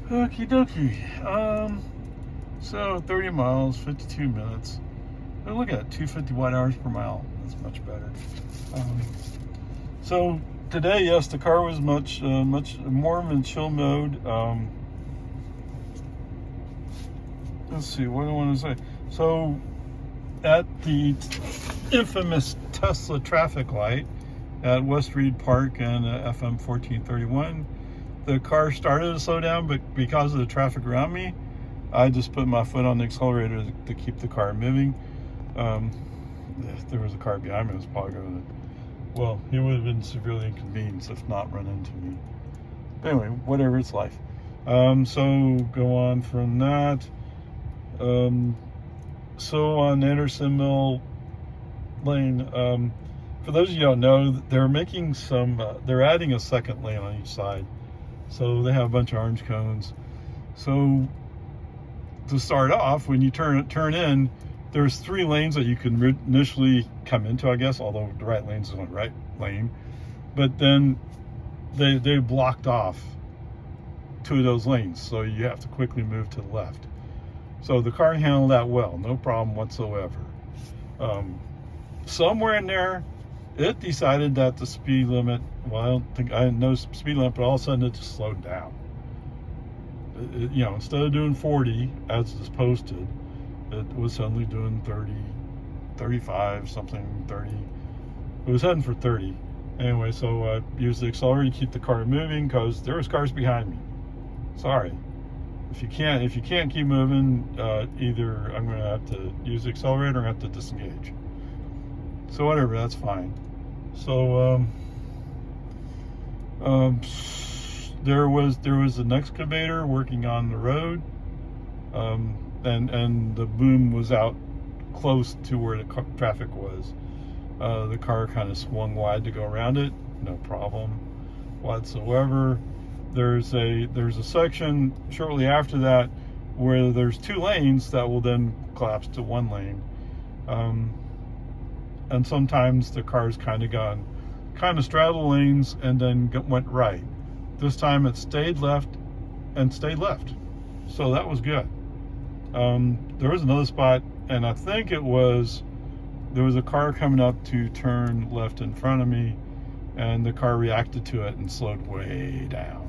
Okie dokie. So 30 miles, 52 minutes. Oh, look at that, 250 watt hours per mile. That's much better. So today, yes, the car was much more in chill mode. Let's see, what do I want to say? So at the infamous Tesla traffic light at West Reed Park and FM 1431, the car started to slow down, but because of the traffic around me, I just put my foot on the accelerator to keep the car moving. If there was a car behind me, it was probably going to, well, he would have been severely inconvenienced if not run into me. But anyway, whatever, it's life. So go on from that. So on Anderson Mill Lane, for those of you who don't know, they're making some, they're adding a second lane on each side. So they have a bunch of orange cones. So to start off, when you turn in, there's 3 lanes that you can initially come into, I guess, although the right lane's on the right lane. But then they blocked off 2 of those lanes, so you have to quickly move to the left. So the car handled that well, no problem whatsoever. Somewhere in there, it decided that the speed limit, well, I didn't know speed limit, but all of a sudden it just slowed down. You know, instead of doing 40 as it's posted, it was suddenly doing 30, 35, something, 30. It was heading for 30. Anyway, so I used the accelerator to keep the car moving because there was cars behind me. Sorry. If you can't keep moving, either I'm going to have to use the accelerator or I have to disengage. So whatever, that's fine. So there was an excavator working on the road, and the boom was out close to where the traffic was. The car kind of swung wide to go around it, no problem whatsoever. There's a section shortly after that where there's 2 lanes that will then collapse to 1 lane, and sometimes the car's kind of straddled lanes and then went right. This time it stayed left and stayed left, so that was good. There was another spot, and I think there was a car coming up to turn left in front of me, and the car reacted to it and slowed way down.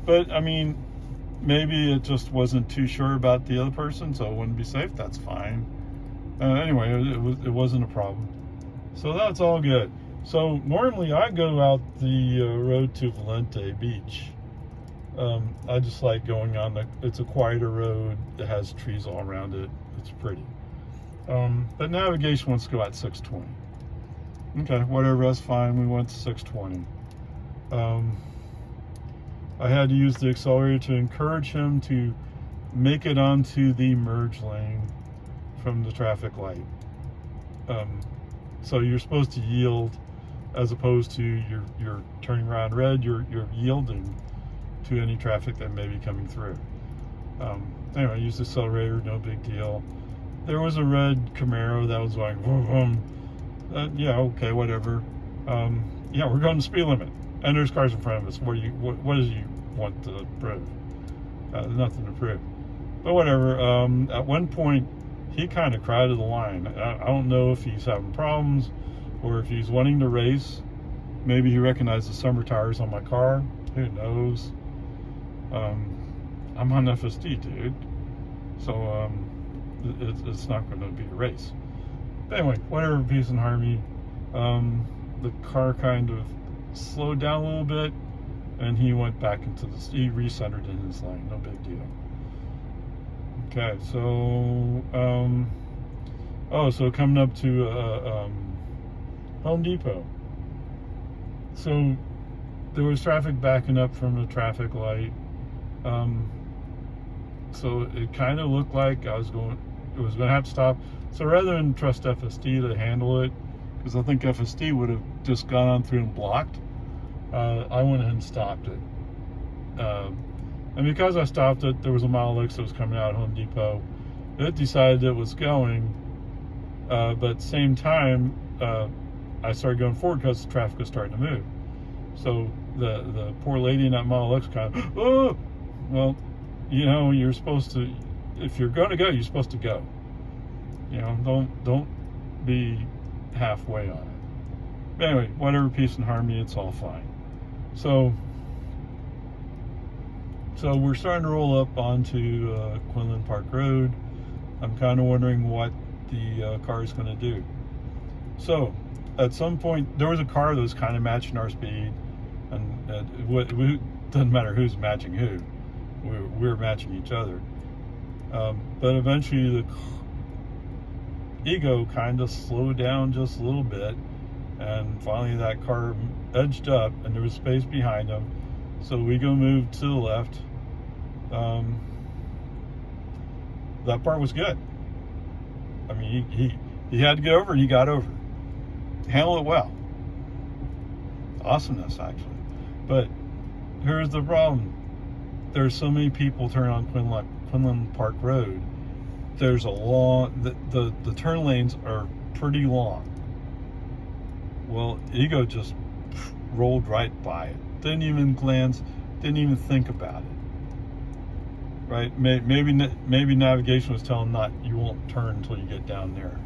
But I mean, maybe it just wasn't too sure about the other person, so it wouldn't be safe. That's fine. Anyway, it wasn't a problem, so that's all good. So normally I go out the road to Valente Beach. I just like going on it's a quieter road. It has trees all around it. It's pretty. But navigation wants to go at 620. Okay, whatever, that's fine. We went to 620. I had to use the accelerator to encourage him to make it onto the merge lane from the traffic light. So you're supposed to yield, as opposed to you're turning around red, you're yielding to any traffic that may be coming through. Anyway, I used the accelerator, no big deal. There was a red Camaro that was going vroom, vroom. Yeah, okay, whatever. Yeah, we're going to speed limit, and there's cars in front of us. What does you want to prove? Nothing to prove. But whatever. At one point, he kind of crowded the line. I don't know if he's having problems or if he's wanting to race. Maybe he recognized the summer tires on my car. Who knows? I'm on FSD, dude. So it's not going to be a race. But anyway, whatever, peace and harmony. The car kind of slowed down a little bit, and he went back into he recentered in his lane. No big deal. Okay, so so coming up to Home Depot. So there was traffic backing up from the traffic light. So it kind of looked like it was going to have to stop. So rather than trust FSD to handle it, because I think FSD would have just gone on through and blocked, I went ahead and stopped it. And because I stopped it, there was a Model X that was coming out of Home Depot. It decided it was going, but at the same time, I started going forward because the traffic was starting to move. So the poor lady in that Model X kind of, oh, well, you know, you're supposed to, if you're going to go, you're supposed to go. You know, don't be halfway on it. But anyway, whatever, peace and harmony, it's all fine. So we're starting to roll up onto Quinlan Park Road. I'm kind of wondering what the car is going to do. So at some point, there was a car that was kind of matching our speed, and it doesn't matter who's matching who. We're matching each other. But eventually the ego kind of slowed down just a little bit, and finally that car edged up and there was space behind him, so we go move to the left. That part was good. I mean, he had to get over and he got over. Handle it well. Awesomeness, actually. But here's the problem. There's so many people turning on Quinlan Park Road. There's a long, the turn lanes are pretty long. Well, ego just rolled right by it. Didn't even glance, didn't even think about it. Right? Maybe navigation was telling not, you won't turn until you get down there.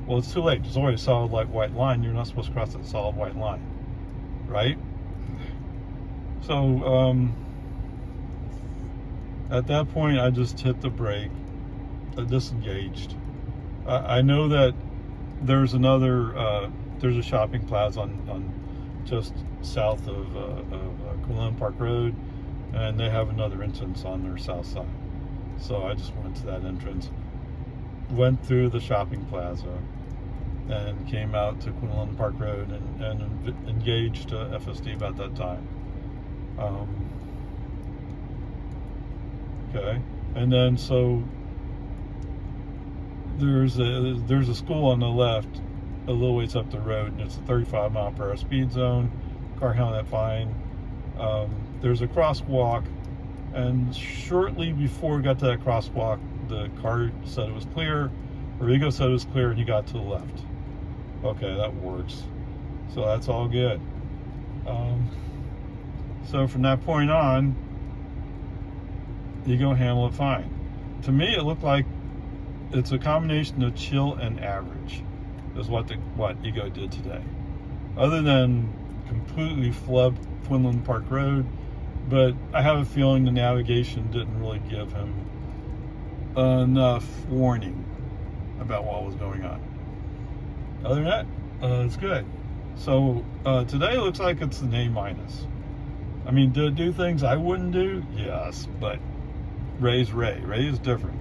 Well, it's too late. There's already a solid white line. You're not supposed to cross that solid white line. Right? So, at that point, I just hit the brake. I disengaged. I know that there's there's a shopping plaza on just south of Quinlan Park Road, and they have another entrance on their south side. So I just went to that entrance, went through the shopping plaza, and came out to Quinlan Park Road and engaged FSD about that time. Okay, and then so there's a school on the left, a little ways up the road, and it's a 35 mile per hour speed zone. Car handled that fine. There's a crosswalk, and shortly before we got to that crosswalk, the car said it was clear, or ego said it was clear, and he got to the left. Okay, that works. So that's all good. So from that point on, ego handled it fine. To me, it looked like it's a combination of chill and average is what ego did today. Other than completely flubbed Quinlan Park Road, but I have a feeling the navigation didn't really give him enough warning about what was going on. Other than that, it's good. So today looks like it's an A-. I mean, did it do things I wouldn't do? Yes, but Ray's Ray. Ray is different.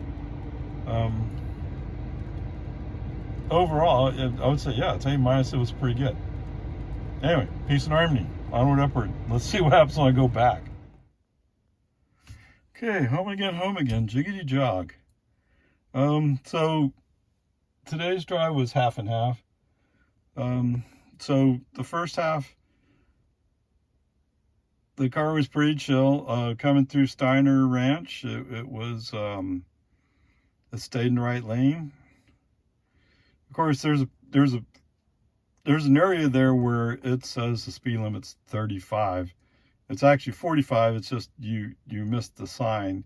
Overall, I would say, yeah, it's A-. It was pretty good. Anyway, peace and harmony. Onward, upward. Let's see what happens when I go back. Okay, home again. Jiggity jog. So today's drive was half and half. So the first half, the car was pretty chill. Coming through Steiner Ranch, it was, it stayed in the right lane. Of course, there's an area there where it says the speed limit's 35. It's actually 45. It's just you missed the sign,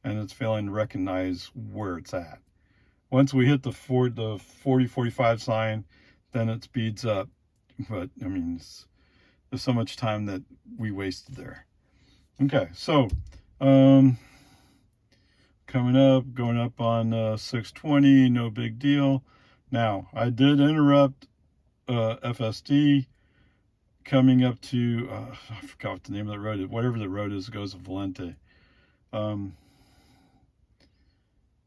and it's failing to recognize where it's at. Once we hit the 40-45 sign, then it speeds up. But I mean, there's so much time that we wasted there. Okay, so coming up, going up on 620, no big deal. Now, I did interrupt FSD coming up to, I forgot what the name of the road is, whatever the road is, it goes to Valente.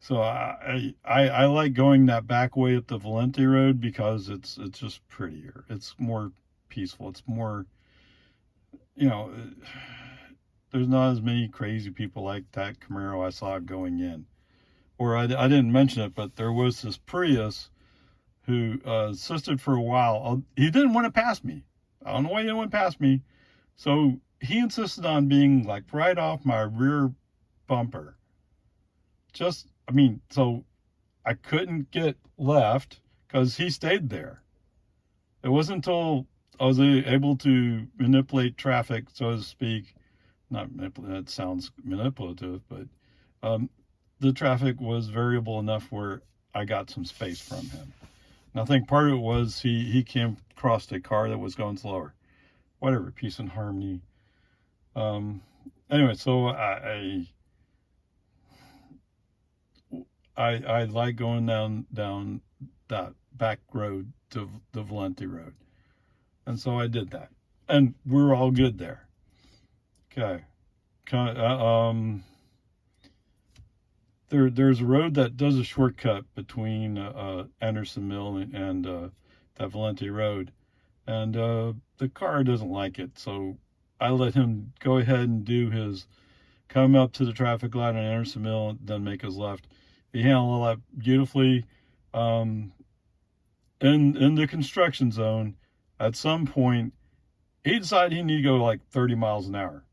So I like going that back way up the Valente road because it's just prettier. It's more peaceful. It's more, there's not as many crazy people like that Camaro I saw going in. Or I didn't mention it, but there was this Prius who insisted for a while. He didn't want to pass me. I don't know why he didn't want to pass me. So he insisted on being like right off my rear bumper. So I couldn't get left because he stayed there. It wasn't until I was able to manipulate traffic, so to speak. Not manipulate, that sounds manipulative, but the traffic was variable enough where I got some space from him. And I think part of it was he came across a car that was going slower. Whatever, peace and harmony. Anyway, so I like going down that back road to the Valenti Road. And so I did that. And we're all good there. Okay. There's a road that does a shortcut between Anderson Mill and that Valenti Road. And the car doesn't like it. So I let him go ahead and do his come up to the traffic light on Anderson Mill, then make his left. He handled all that beautifully. In the construction zone, at some point, he decided he needed to go like 30 miles an hour.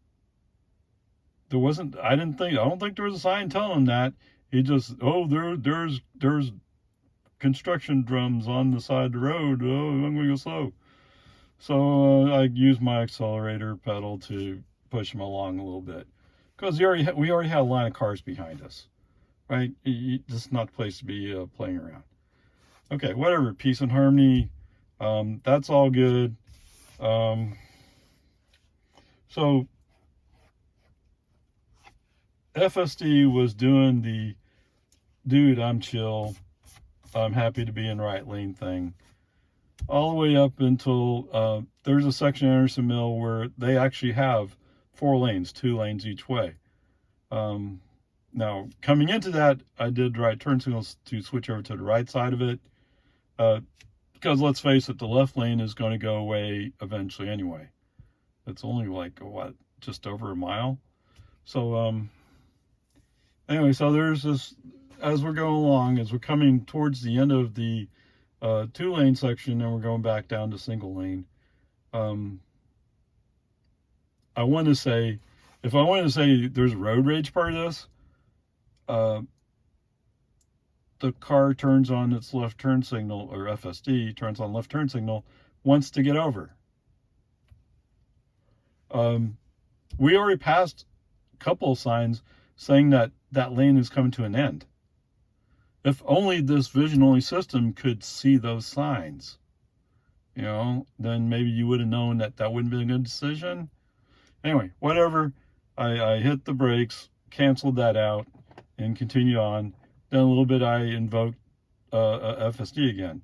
I don't think there was a sign telling him that. He just, there's construction drums on the side of the road. Oh, I'm going to go slow. So I used my accelerator pedal to push him along a little bit. Because we already had a line of cars behind us. Right? This is not the place to be playing around. Okay, whatever. Peace and harmony. That's all good. So FSD was doing the dude, I'm chill, I'm happy to be in right lane thing. All the way up until there's a section of Anderson Mill where they actually have 4 lanes, 2 lanes each way. Now, coming into that, I did right turn signals to switch over to the right side of it. Because let's face it, the left lane is going to go away eventually anyway. It's only like, just over a mile. So, anyway, so there's this, as we're going along, as we're coming towards the end of the 2-lane section and we're going back down to single lane. I want to say, if I wanted to say there's a road rage part of this, the car turns on its left turn signal, or FSD turns on left turn signal, wants to get over. We already passed a couple of signs saying that that lane is coming to an end. If only this vision-only system could see those signs, then maybe you would have known that wouldn't be a good decision. Anyway, whatever. I hit the brakes, canceled that out, and continued on. Then a little bit I invoked FSD again.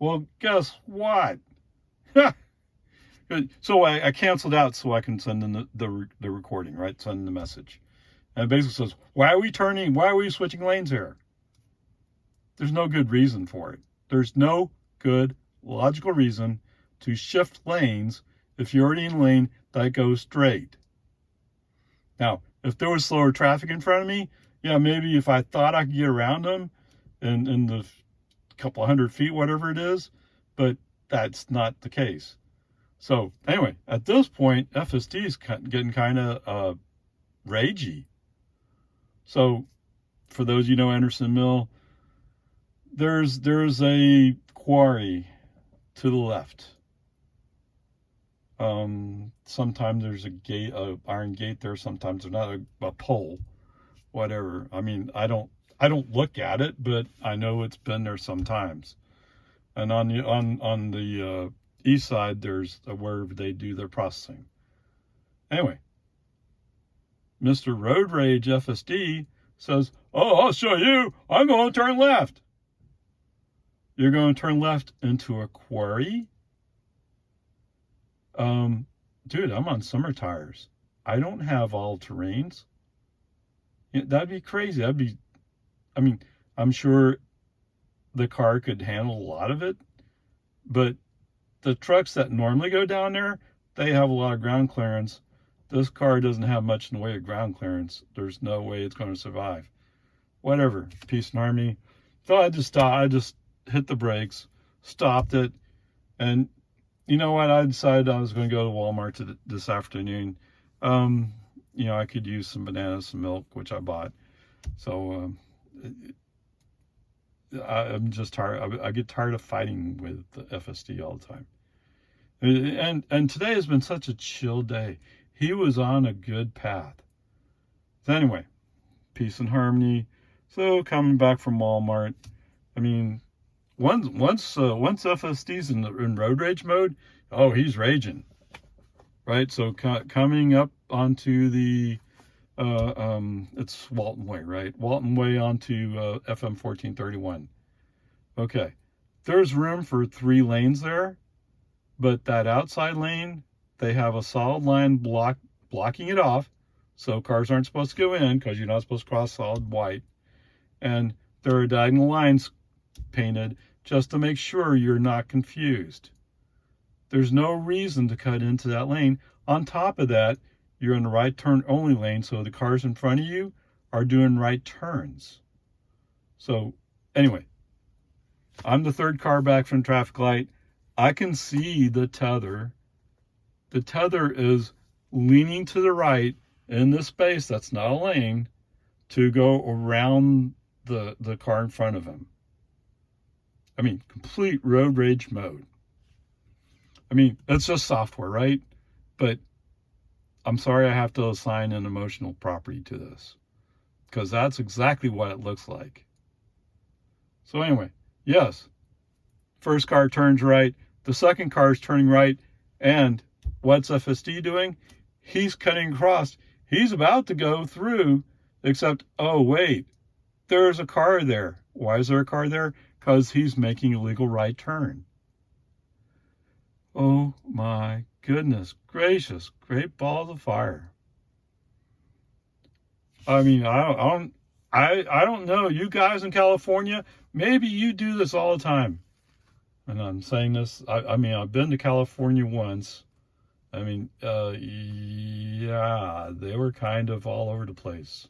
Well, guess what? So I canceled out so I can send in the recording, right? Send in the message. And it basically says, why are we switching lanes here? There's no good reason for it. There's no good logical reason to shift lanes if you're already in a lane that goes straight. Now, if there was slower traffic in front of me, yeah, maybe if I thought I could get around them in the couple hundred feet, whatever it is, but that's not the case. So anyway, at this point, FSD is getting kind of ragey. So for those Anderson Mill, there's a quarry to the left. Sometimes there's a gate, iron gate there. Sometimes there's not a pole, whatever. I mean, I don't look at it, but I know it's been there sometimes. And on the east side, there's where they do their processing. Anyway, Mr. Road Rage FSD says, "Oh, I'll show you. I'm going to turn left." You're going to turn left into a quarry? Dude, I'm on summer tires. I don't have all terrains. That'd be crazy. I'm sure the car could handle a lot of it, but the trucks that normally go down there, they have a lot of ground clearance. This car doesn't have much in the way of ground clearance. There's no way it's going to survive. Whatever, peace and harmony. So I just hit the brakes, stopped it, and you know what? I decided I was going to go to Walmart this afternoon. I could use some bananas, some milk, which I bought. So I'm just tired. I get tired of fighting with the FSD all the time. And today has been such a chill day. He was on a good path. So anyway, peace and harmony. So coming back from Walmart, I mean, once FSD's in road rage mode, oh, he's raging, right? So coming up onto the it's Walton Way, right? Walton Way onto FM 1431. Okay, there's room for 3 lanes there, but that outside lane, they have a solid line blocking it off, so cars aren't supposed to go in because you're not supposed to cross solid white, and there are diagonal lines painted just to make sure you're not confused. There's no reason to cut into that lane. On top of that, you're in the right turn only lane, so the cars in front of you are doing right turns. So anyway, I'm the 3rd car back from traffic light. I can see the tether. The tether is leaning to the right in this space that's not a lane to go around the car in front of him. I mean, complete road rage mode. I mean, it's just software, right? But I'm sorry I have to assign an emotional property to this, because that's exactly what it looks like. So anyway, yes, first car turns right, the second car is turning right, and what's FSD doing? He's cutting across. He's about to go through, except, oh wait, there's a car there. Why is there a car there? Because he's making a legal right turn. Oh my goodness gracious, great balls of fire. I mean, I don't know. You guys in California, maybe you do this all the time. And I'm saying this, I mean, I've been to California once. I mean, yeah, they were kind of all over the place.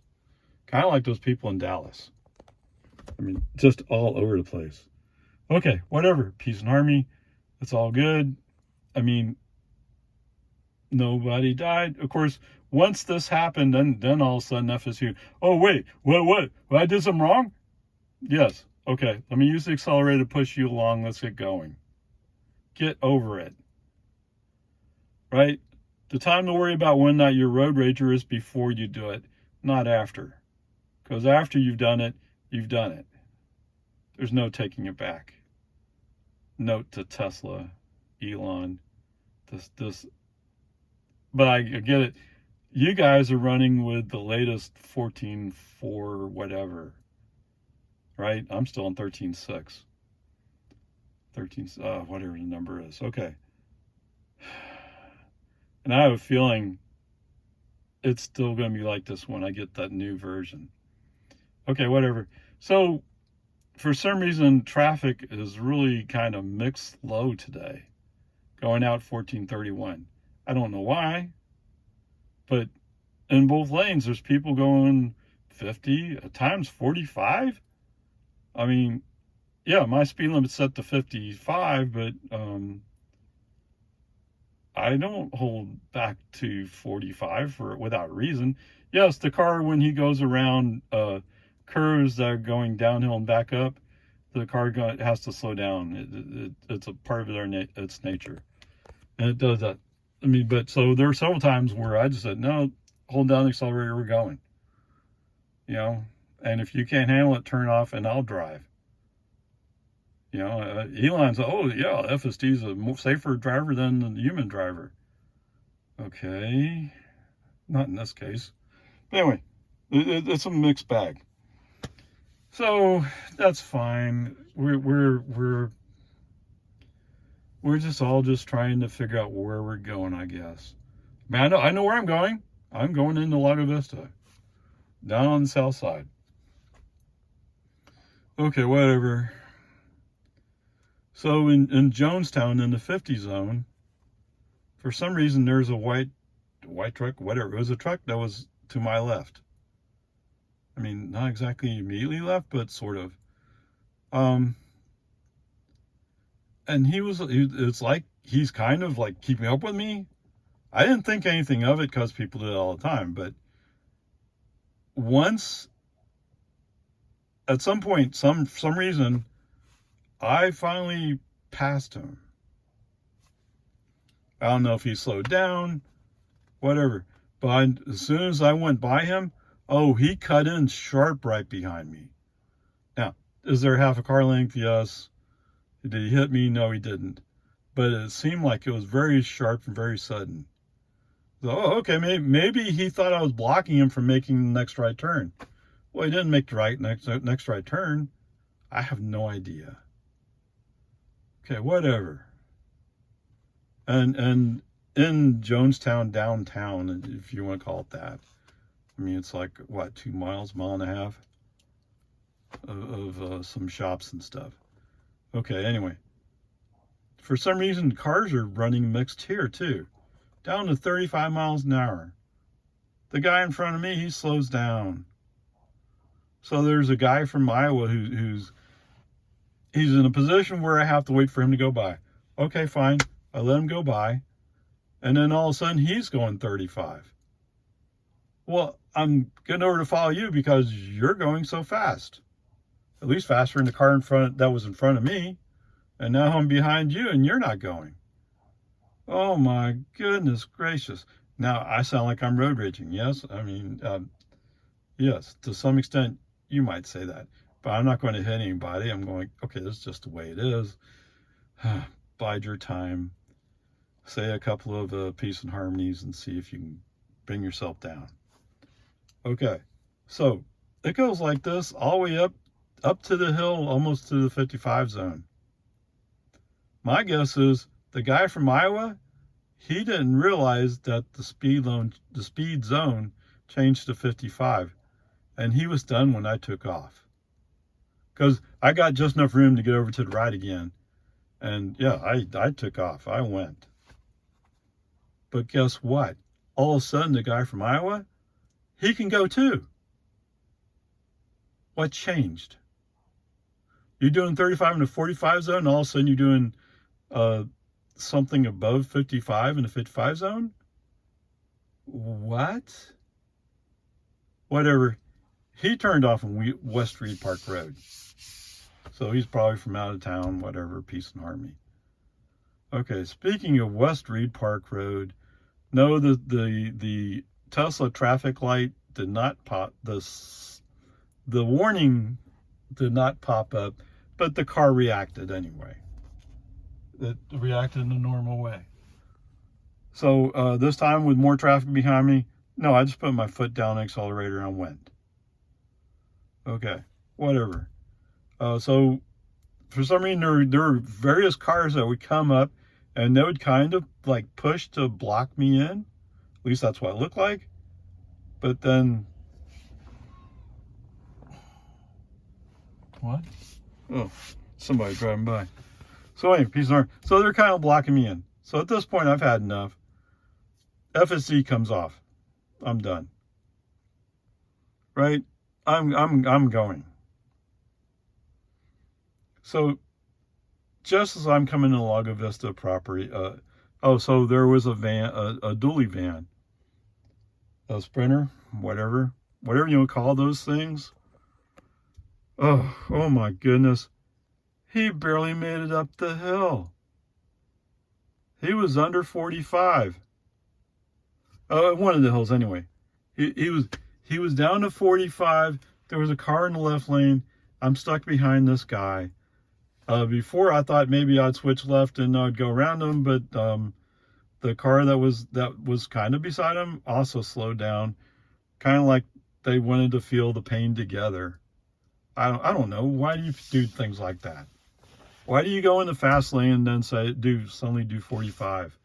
Kind of like those people in Dallas. I mean, just all over the place. Okay, whatever. Peace and harmony. It's all good. I mean, nobody died. Of course, once this happened, then all of a sudden FSU, oh, wait, what? I did something wrong? Yes. Okay, let me use the accelerator to push you along. Let's get going. Get over it. Right? The time to worry about when that your road rager is before you do it, not after. Because after you've done it, you've done it. There's no taking it back. Note to Tesla, Elon, but I get it. You guys are running with the latest 14.4 whatever, right? I'm still on 13.6. 13, whatever the number is. Okay. And I have a feeling it's still going to be like this when I get that new version. Okay, whatever. So for some reason, traffic is really kind of mixed low today, going out 1431. I don't know why, but in both lanes, there's people going 50, at times 45. I mean, yeah, my speed limit's set to 55, but I don't hold back to 45 without reason. Yes, the car, when he goes around curves that are going downhill and back up, the car has to slow down. It's a part of its nature, and it does that. I mean, but so there are several times where I just said, no, hold down the accelerator, we're going. You know, and if you can't handle it, turn off and I'll drive. You know, Elon's, oh yeah, FSD's a safer driver than the human driver. Okay, not in this case. But anyway, it's a mixed bag. So that's fine. We're just all just trying to figure out where we're going, I guess. Man, I know where I'm going. I'm going into Lago Vista, down on the south side. Okay, whatever. So in Jonestown, in the 50 zone, for some reason there's a white truck, whatever. It was a truck that was to my left. I mean, not exactly immediately left, but sort of. And it's like he's kind of like keeping up with me. I didn't think anything of it because people do it all the time, but once, at some point, some reason, I finally passed him. I don't know if he slowed down, whatever. But as soon as I went by him, oh, he cut in sharp right behind me. Now, is there half a car length? Yes. Did he hit me? No, he didn't. But it seemed like it was very sharp and very sudden. So, oh, okay, maybe he thought I was blocking him from making the next right turn. Well, he didn't make the next right turn. I have no idea. Okay, whatever. And in Jonestown downtown, if you want to call it that, I mean, it's like what, 2 miles, mile and a half of some shops and stuff. Okay, anyway, for some reason cars are running mixed here too, down to 35 miles an hour. The guy in front of me, he slows down. So there's a guy from Iowa he's in a position where I have to wait for him to go by. Okay, fine. I let him go by. And then all of a sudden he's going 35. Well, I'm getting over to follow you because you're going so fast. At least faster than the car in front that was in front of me. And now I'm behind you and you're not going. Oh my goodness gracious. Now I sound like I'm road raging. Yes. I mean, yes, to some extent you might say that, but I'm not going to hit anybody. I'm going, okay, this is just the way it is. Bide your time. Say a couple of peace and harmonies and see if you can bring yourself down. Okay. So it goes like this all the way up to the hill, almost to the 55 zone. My guess is the guy from Iowa, he didn't realize that the speed zone changed to 55, and he was done when I took off. Because I got just enough room to get over to the right again, and yeah, I took off. I went. But guess what? All of a sudden, the guy from Iowa, he can go too. What changed? You're doing 35 in the 45 zone, and all of a sudden you're doing something above 55 in the 55 zone? What? Whatever. He turned off on West Reed Park Road. So he's probably from out of town, whatever, peace and harmony. Okay, speaking of West Reed Park Road, no, the Tesla traffic light did not pop, the warning did not pop up, but the car reacted anyway. It reacted in a normal way. So this time with more traffic behind me, no, I just put my foot down the accelerator and I went. Okay, whatever. So for some reason there were various cars that would come up and they would kind of like push to block me in. At least that's what it looked like. But then, what? Oh, somebody driving by. So anyway, peace and harmony. So they're kind of blocking me in. So at this point, I've had enough. FSD comes off. I'm done. Right? I'm going. So just as I'm coming to Lago Vista property, so there was a van, a dually van, a Sprinter, whatever you want to call those things. Oh my goodness. He barely made it up the hill. He was under 45. One of the hills anyway. He was down to 45. There was a car in the left lane. I'm stuck behind this guy. Before I thought maybe I'd switch left and I'd go around him, but the car that was kind of beside him also slowed down, kind of like they wanted to feel the pain together. I don't know. Why do you do things like that? Why do you go in the fast lane and then suddenly do 45?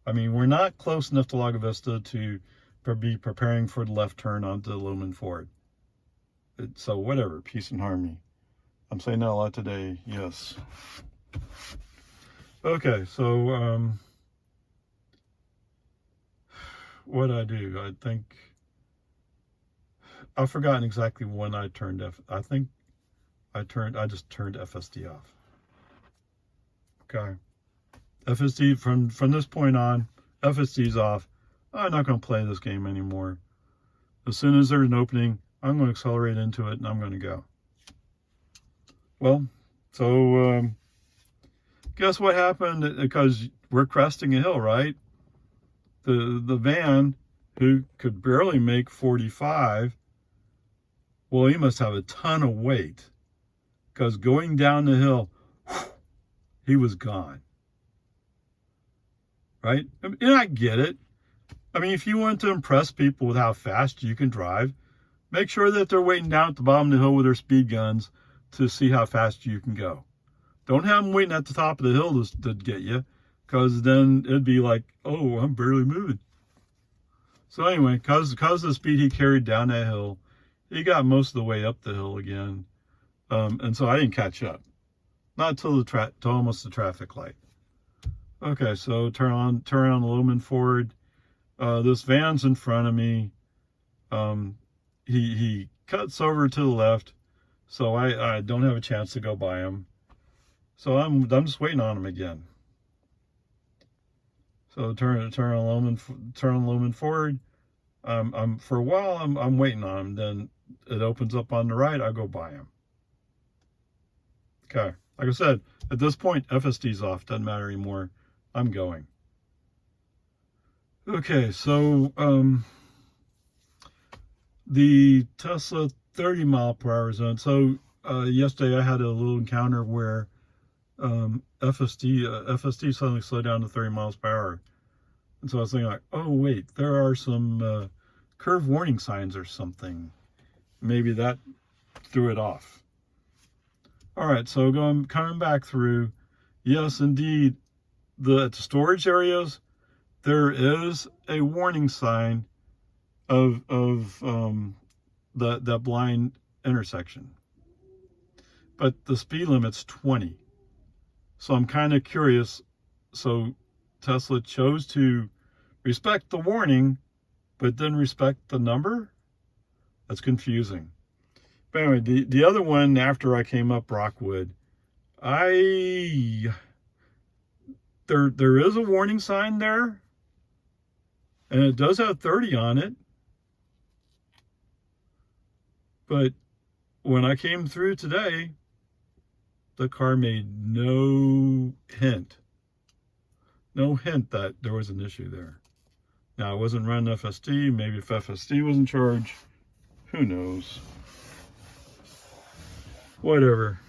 I mean, we're not close enough to Lago Vista to be preparing for the left turn onto Lumen Ford. So whatever, peace and harmony. I'm saying that a lot today, yes. Okay, so what I do, I think, I've forgotten exactly when I turned I think I just turned FSD off. Okay. FSD, from this point on, FSD's off. I'm not going to play this game anymore. As soon as there's an opening, I'm going to accelerate into it and I'm going to go. Well, so guess what happened? Because we're cresting a hill, right? The van, who could barely make 45, well, he must have a ton of weight, because going down the hill, he was gone. Right? And I get it. I mean, if you want to impress people with how fast you can drive, make sure that they're waiting down at the bottom of the hill with their speed guns to see how fast you can go. Don't have them waiting at the top of the hill to get you, because then it'd be like, oh, I'm barely moving. So anyway, because of the speed he carried down that hill, he got most of the way up the hill again. And so I didn't catch up. Not till almost the traffic light. Okay, so turn on the lumen forward. This van's in front of me. He cuts over to the left, so I don't have a chance to go by him. So I'm just waiting on him again. So turn on lumen forward. For a while I'm waiting on him. Then it opens up on the right. I go by him. Okay, like I said, at this point FSD's off. Doesn't matter anymore. I'm going. Okay, so the Tesla 30 mile per hour zone. So yesterday I had a little encounter where FSD suddenly slowed down to 30 miles per hour. And so I was thinking like, oh wait, there are some curve warning signs or something. Maybe that threw it off. All right, so coming back through, yes, indeed, at the storage areas, there is a warning sign of that blind intersection, but the speed limit's 20. So I'm kind of curious. So Tesla chose to respect the warning, but didn't respect the number. That's confusing. But anyway, the other one after I came up Rockwood, there is a warning sign there, and it does have 30 on it. But when I came through today, the car made no hint that there was an issue there. Now, it wasn't running FSD. Maybe if FSD was in charge, who knows? Whatever.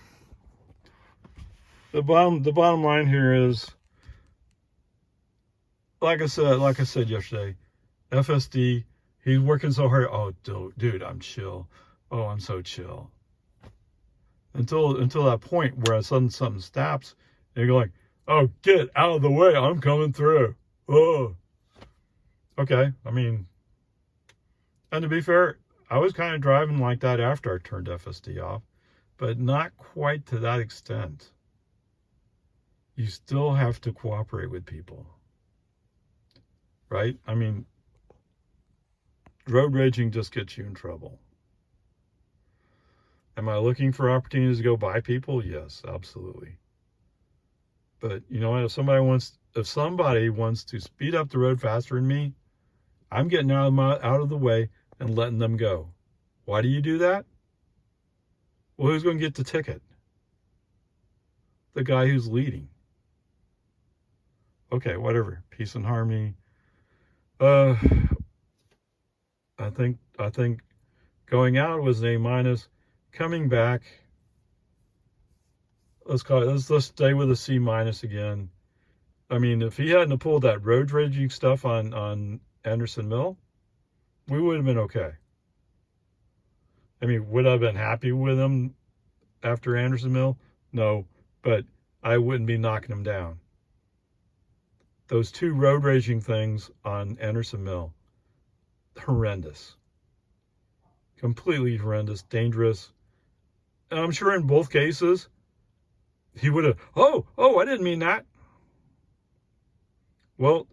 The bottom line here is, like I said yesterday, FSD, he's working so hard. Oh, dude, I'm chill. Oh, I'm so chill. Until that point where all of a sudden something stops, and you're like, oh, get out of the way, I'm coming through. Oh. Okay, I mean, and to be fair, I was kind of driving like that after I turned FSD off, but not quite to that extent. You still have to cooperate with people, right? I mean, road raging just gets you in trouble. Am I looking for opportunities to go by people? Yes, absolutely. But you know what? If somebody wants to speed up the road faster than me, I'm getting out of the way and letting them go. Why do you do that? Well, who's going to get the ticket? The guy who's leading. Okay, whatever. Peace and harmony. I think going out was an A-. Coming back, let's stay with a C- again. I mean, if he hadn't pulled that road raging stuff on Anderson Mill, we would have been okay. I mean, would I have been happy with him after Anderson Mill? No, but I wouldn't be knocking him down. Those two road raging things on Anderson Mill, horrendous. Completely horrendous, dangerous. And I'm sure in both cases, he would have, oh, I didn't mean that. Well,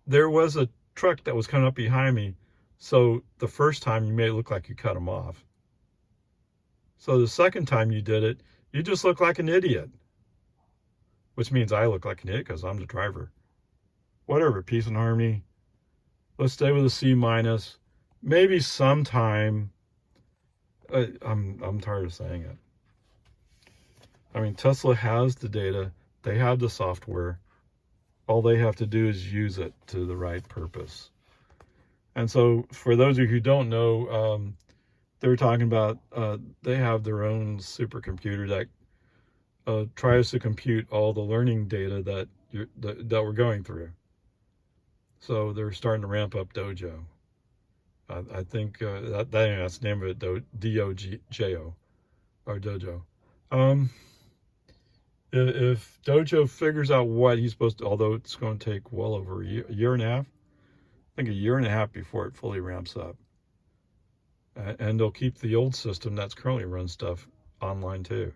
there was a truck that was coming up behind me. So the first time you may look like you cut him off. So the second time you did it, you just look like an idiot. Which means I look like an idiot because I'm the driver. Whatever, peace and harmony. Let's stay with a C-. Maybe sometime. I'm tired of saying it. I mean, Tesla has the data. They have the software. All they have to do is use it to the right purpose. And so for those of you who don't know, they're talking about they have their own supercomputer that tries to compute all the learning data that we're going through. So they're starting to ramp up Dojo. I think that's the name of it, Dojo, or Dojo. Um, if Dojo figures out what he's supposed to, although it's going to take well over a year and a half, I think a year and a half before it fully ramps up. And they'll keep the old system that's currently run stuff online too.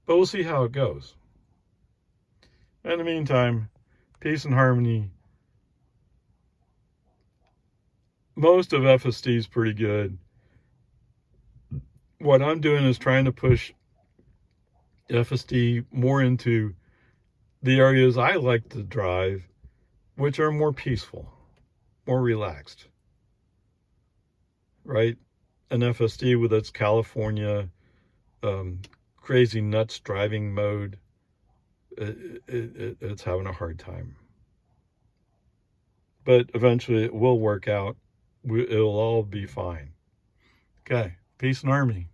But we'll see how it goes. In the meantime, peace and harmony. Most of FSD is pretty good. What I'm doing is trying to push FSD more into the areas I like to drive, which are more peaceful, more relaxed, right? An FSD with its California crazy nuts driving mode, it's having a hard time. But eventually it will work out. It'll all be fine. Okay, peace and harmony.